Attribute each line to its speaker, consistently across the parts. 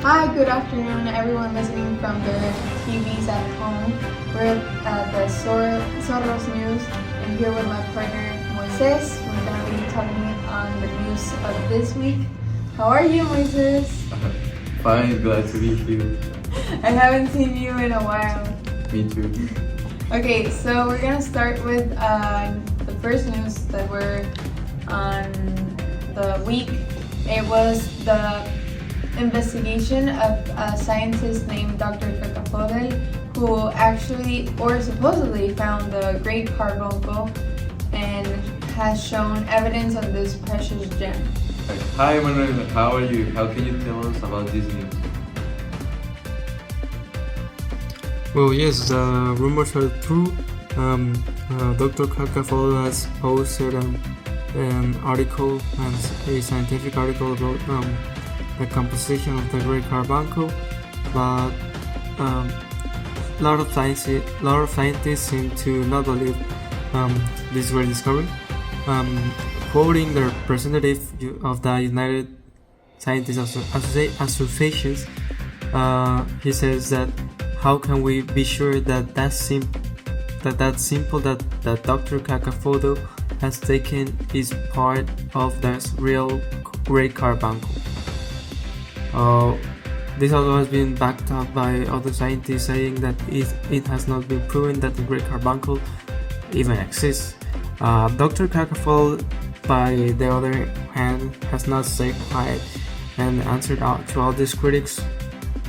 Speaker 1: Hi, good afternoon, everyone listening from their TVs at home. We're at the Soros News, and here with my partner Moises. We're going to be talking on the news of this week. How are you, Moises?
Speaker 2: Fine, glad to be here.
Speaker 1: I haven't seen you in a while.
Speaker 2: Me too.
Speaker 1: Okay, so we're going to start with the first news that we're on the week. It was the investigation of a scientist named Dr. Cacafodel, who actually or supposedly found the Great Carbuncle and has shown evidence of this precious gem.
Speaker 2: Hi Manuel, how are you? How can you tell us about this news?
Speaker 3: Well, yes, the rumors are true. Dr. Cacafodel has posted an article, a scientific article about the composition of the Great Carbuncle, but a lot of scientists seem to not believe this great discovery. Quoting the representative of the United Scientists Association, he says that how can we be sure that that Dr. Cacafodel has taken is part of the real Great Carbuncle. This also has been backed up by other scientists saying that it has not been proven that the Great Carbuncle even exists. Dr. Cacafodel, by the other hand, has not stayed quiet and answered out to all these critics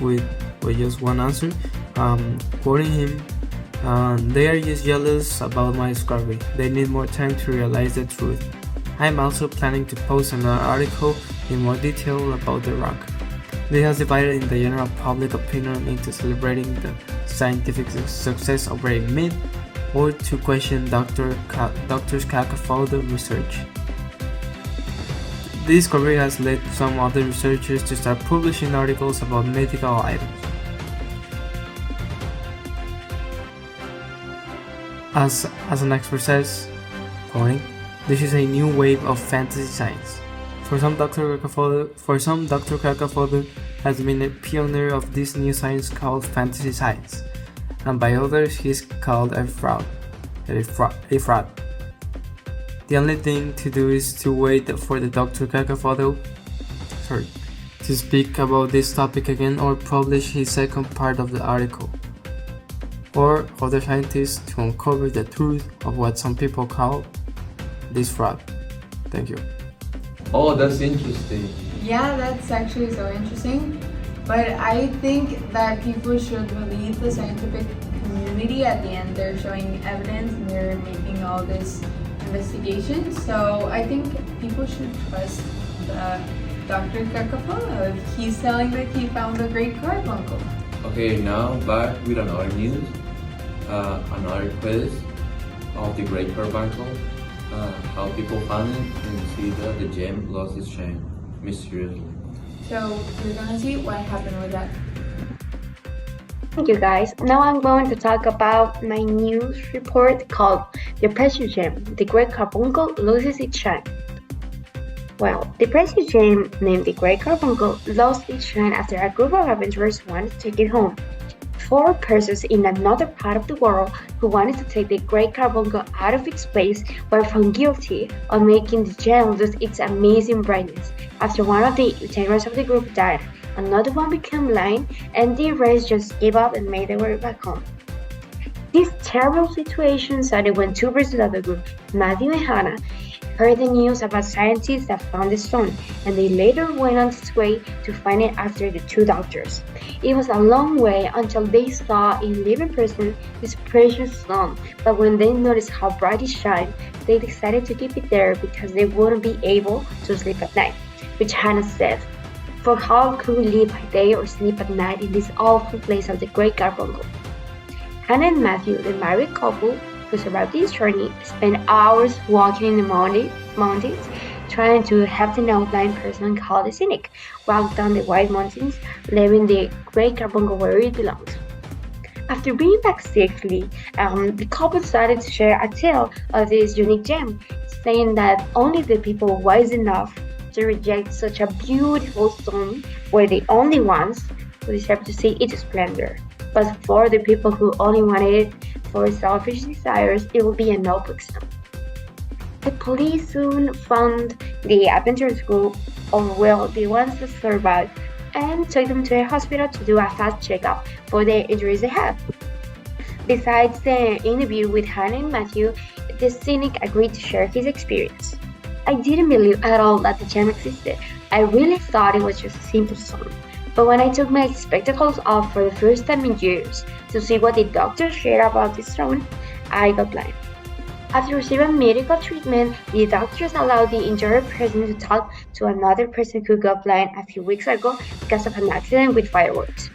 Speaker 3: with just one answer. Quoting him, "They are just jealous about my discovery. They need more time to realize the truth. I am also planning to post another article in more detail about the rock." This has divided in the general public opinion into celebrating the scientific success of a myth or to question Dr. Cacafodel's research. This discovery has led some other researchers to start publishing articles about mythical items. As an expert says, quoting, "This is a new wave of fantasy science. For some, Dr. Cacafodel has been a pioneer of this new science called fantasy science, and by others he's called a fraud. The only thing to do is to wait for the Dr. Cacafodel to speak about this topic again or publish his second part of the article, or other scientists to uncover the truth of what some people call this fraud." Thank you.
Speaker 2: Oh, that's interesting.
Speaker 1: Yeah, that's actually so interesting. But I think that people should believe the scientific community. At the end, they're showing evidence and they're making all this investigation. So I think people should trust Dr. Cacafodel if he's telling that he found the Great Carbuncle.
Speaker 2: Okay, now back with another news, another quiz of the Great Carbuncle. How people found it and see that the gem lost its shine mysteriously.
Speaker 1: So we're gonna see what happened with that.
Speaker 4: Thank you guys. Now I'm going to talk about my news report called The Precious Gem, the Great Carbuncle Loses Its Shine. Well, the precious gem named the Great Carbuncle lost its shine after a group of adventurers wanted to take it home. 4 persons in another part of the world who wanted to take the Great Carbuncle out of its place were found guilty of making the gem lose its amazing brightness. After one of the integrants of the group died, another one became blind, and the rest just gave up and made their way back home. This terrible situation started when 2 persons of the group, Matthew and Hannah, heard the news about scientists that found the stone, and they later went on its way to find it after the 2 doctors. It was a long way until they saw in living person this precious stone, but when they noticed how bright it shined, they decided to keep it there because they wouldn't be able to sleep at night, which Hannah said, "For how could we live by day or sleep at night in this awful place of the Great Carbuncle?" Hannah and Matthew, the married couple who survived this journey, spent hours walking in the mountains trying to help the outlying person called the Cynic walk down the White Mountains, leaving the Great Carbuncle where it belongs. After being back safely, the couple started to share a tale of this unique gem, saying that only the people wise enough to reject such a beautiful zone where the only ones who deserve to see its splendor. But for the people who only wanted it for selfish desires, it will be a notebook zone. The police soon found the adventurous group, or well, the ones that survived, and took them to a hospital to do a fast checkup for the injuries they had. Besides the interview with Hannah and Matthew, the cynic agreed to share his experience. I didn't believe at all that the gem existed. I really thought it was just a simple song. But when I took my spectacles off for the first time in years to see what the doctors shared about this stone, I got blind. After receiving medical treatment, the doctors allowed the injured person to talk to another person who got blind a few weeks ago because of an accident with fireworks.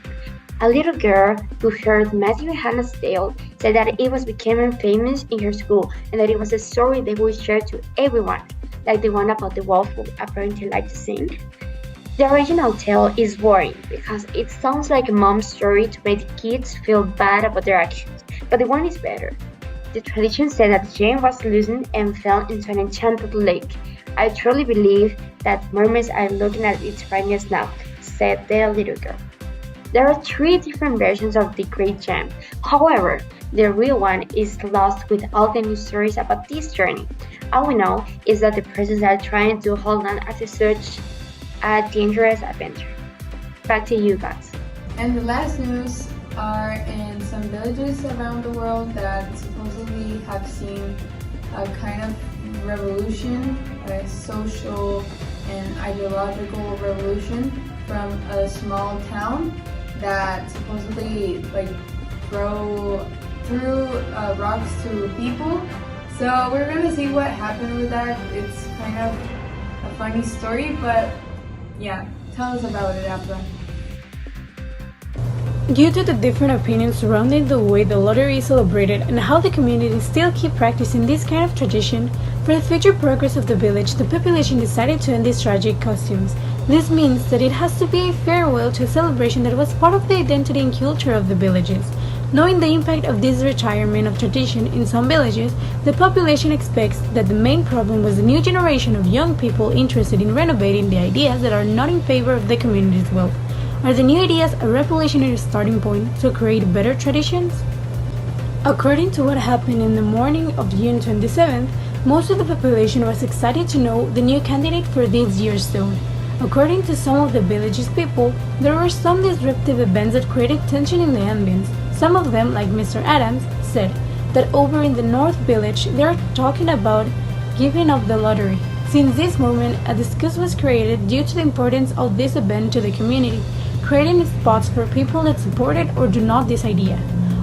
Speaker 4: A little girl who heard Matthew and Hannah's tale said that it was becoming famous in her school and that it was a story they would share to everyone, like the one about the wolf who apparently liked to sing. The original tale is boring because it sounds like a mom's story to make the kids feel bad about their actions, but the one is better. The tradition said that Jane was loosened and fell into an enchanted lake. I truly believe that mermaids are looking at its brightness now, said the little girl. There are 3 different versions of the Great Gem. However, the real one is lost with all the news stories about this journey. All we know is that the persons are trying to hold on as they search a dangerous adventure. Back to you guys.
Speaker 1: And the last news are in some villages around the world that supposedly have seen a kind of revolution, a social and ideological revolution from a small town that supposedly threw rocks to people. So we're gonna see what happened with that. It's kind of a funny story, but yeah, tell us about it, Abba.
Speaker 5: Due to the different opinions surrounding the way the lottery is celebrated and how the community still keep practicing this kind of tradition, for the future progress of the village, the population decided to end these tragic costumes. This means that it has to be a farewell to a celebration that was part of the identity and culture of the villages. Knowing the impact of this retirement of tradition in some villages, the population expects that the main problem was the new generation of young people interested in renovating the ideas that are not in favor of the community's wealth. Are the new ideas a revolutionary starting point to create better traditions? According to what happened in the morning of June 27th, most of the population was excited to know the new candidate for this year's stone. According to some of the village's people, there were some disruptive events that created tension in the ambience. Some of them, like Mr. Adams, said that over in the North Village they are talking about giving up the lottery. Since this moment, a disgust was created due to the importance of this event to the community, creating spots for people that supported or do not this idea.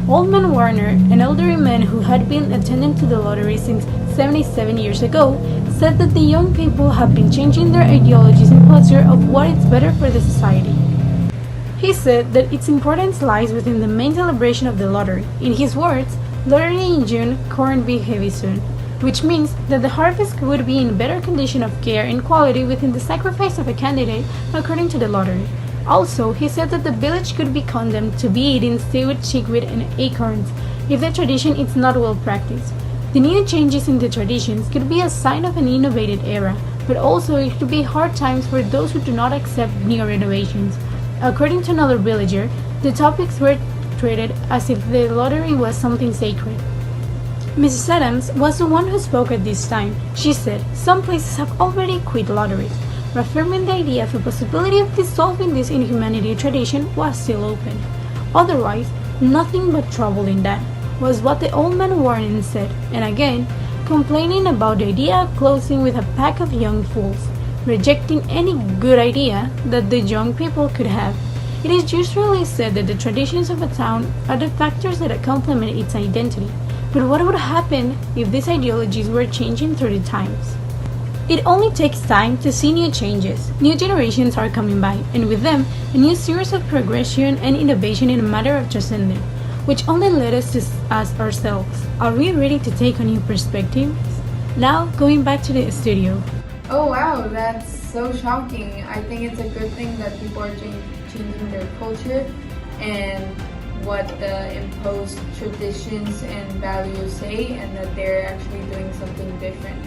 Speaker 5: Old Man Warner, an elderly man who had been attending to the lottery since 77 years ago, said that the young people have been changing their ideologies and culture of what is better for the society. He said that its importance lies within the main celebration of the lottery. In his words, lottery in June, corn be heavy soon, which means that the harvest would be in better condition of care and quality within the sacrifice of a candidate according to the lottery. Also, he said that the village could be condemned to be eating stewed chickweed and acorns if the tradition is not well practiced. The new changes in the traditions could be a sign of an innovative era, but also it could be hard times for those who do not accept new renovations. According to another villager, the topics were treated as if the lottery was something sacred. Mrs. Adams was the one who spoke at this time. She said, "Some places have already quit lotteries," reaffirming the idea of the possibility of dissolving this inhumanity tradition was still open. Otherwise, nothing but trouble in that, was what the old man Warren said, and again, complaining about the idea of closing with a pack of young fools, rejecting any good idea that the young people could have. It is usually said that the traditions of a town are the factors that complement its identity, but what would happen if these ideologies were changing through the times? It only takes time to see new changes. New generations are coming by, and with them, a new series of progression and innovation in a matter of transcendence, which only led us to ask ourselves, are we ready to take on new perspectives? Now, going back to the studio.
Speaker 1: Oh wow, that's so shocking. I think it's a good thing that people are changing their culture and what the imposed traditions and values say, and that they're actually doing something different.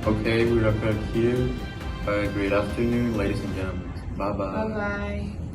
Speaker 2: Okay, we wrap up here. Have a great afternoon, ladies and gentlemen. Bye bye.
Speaker 1: Bye bye.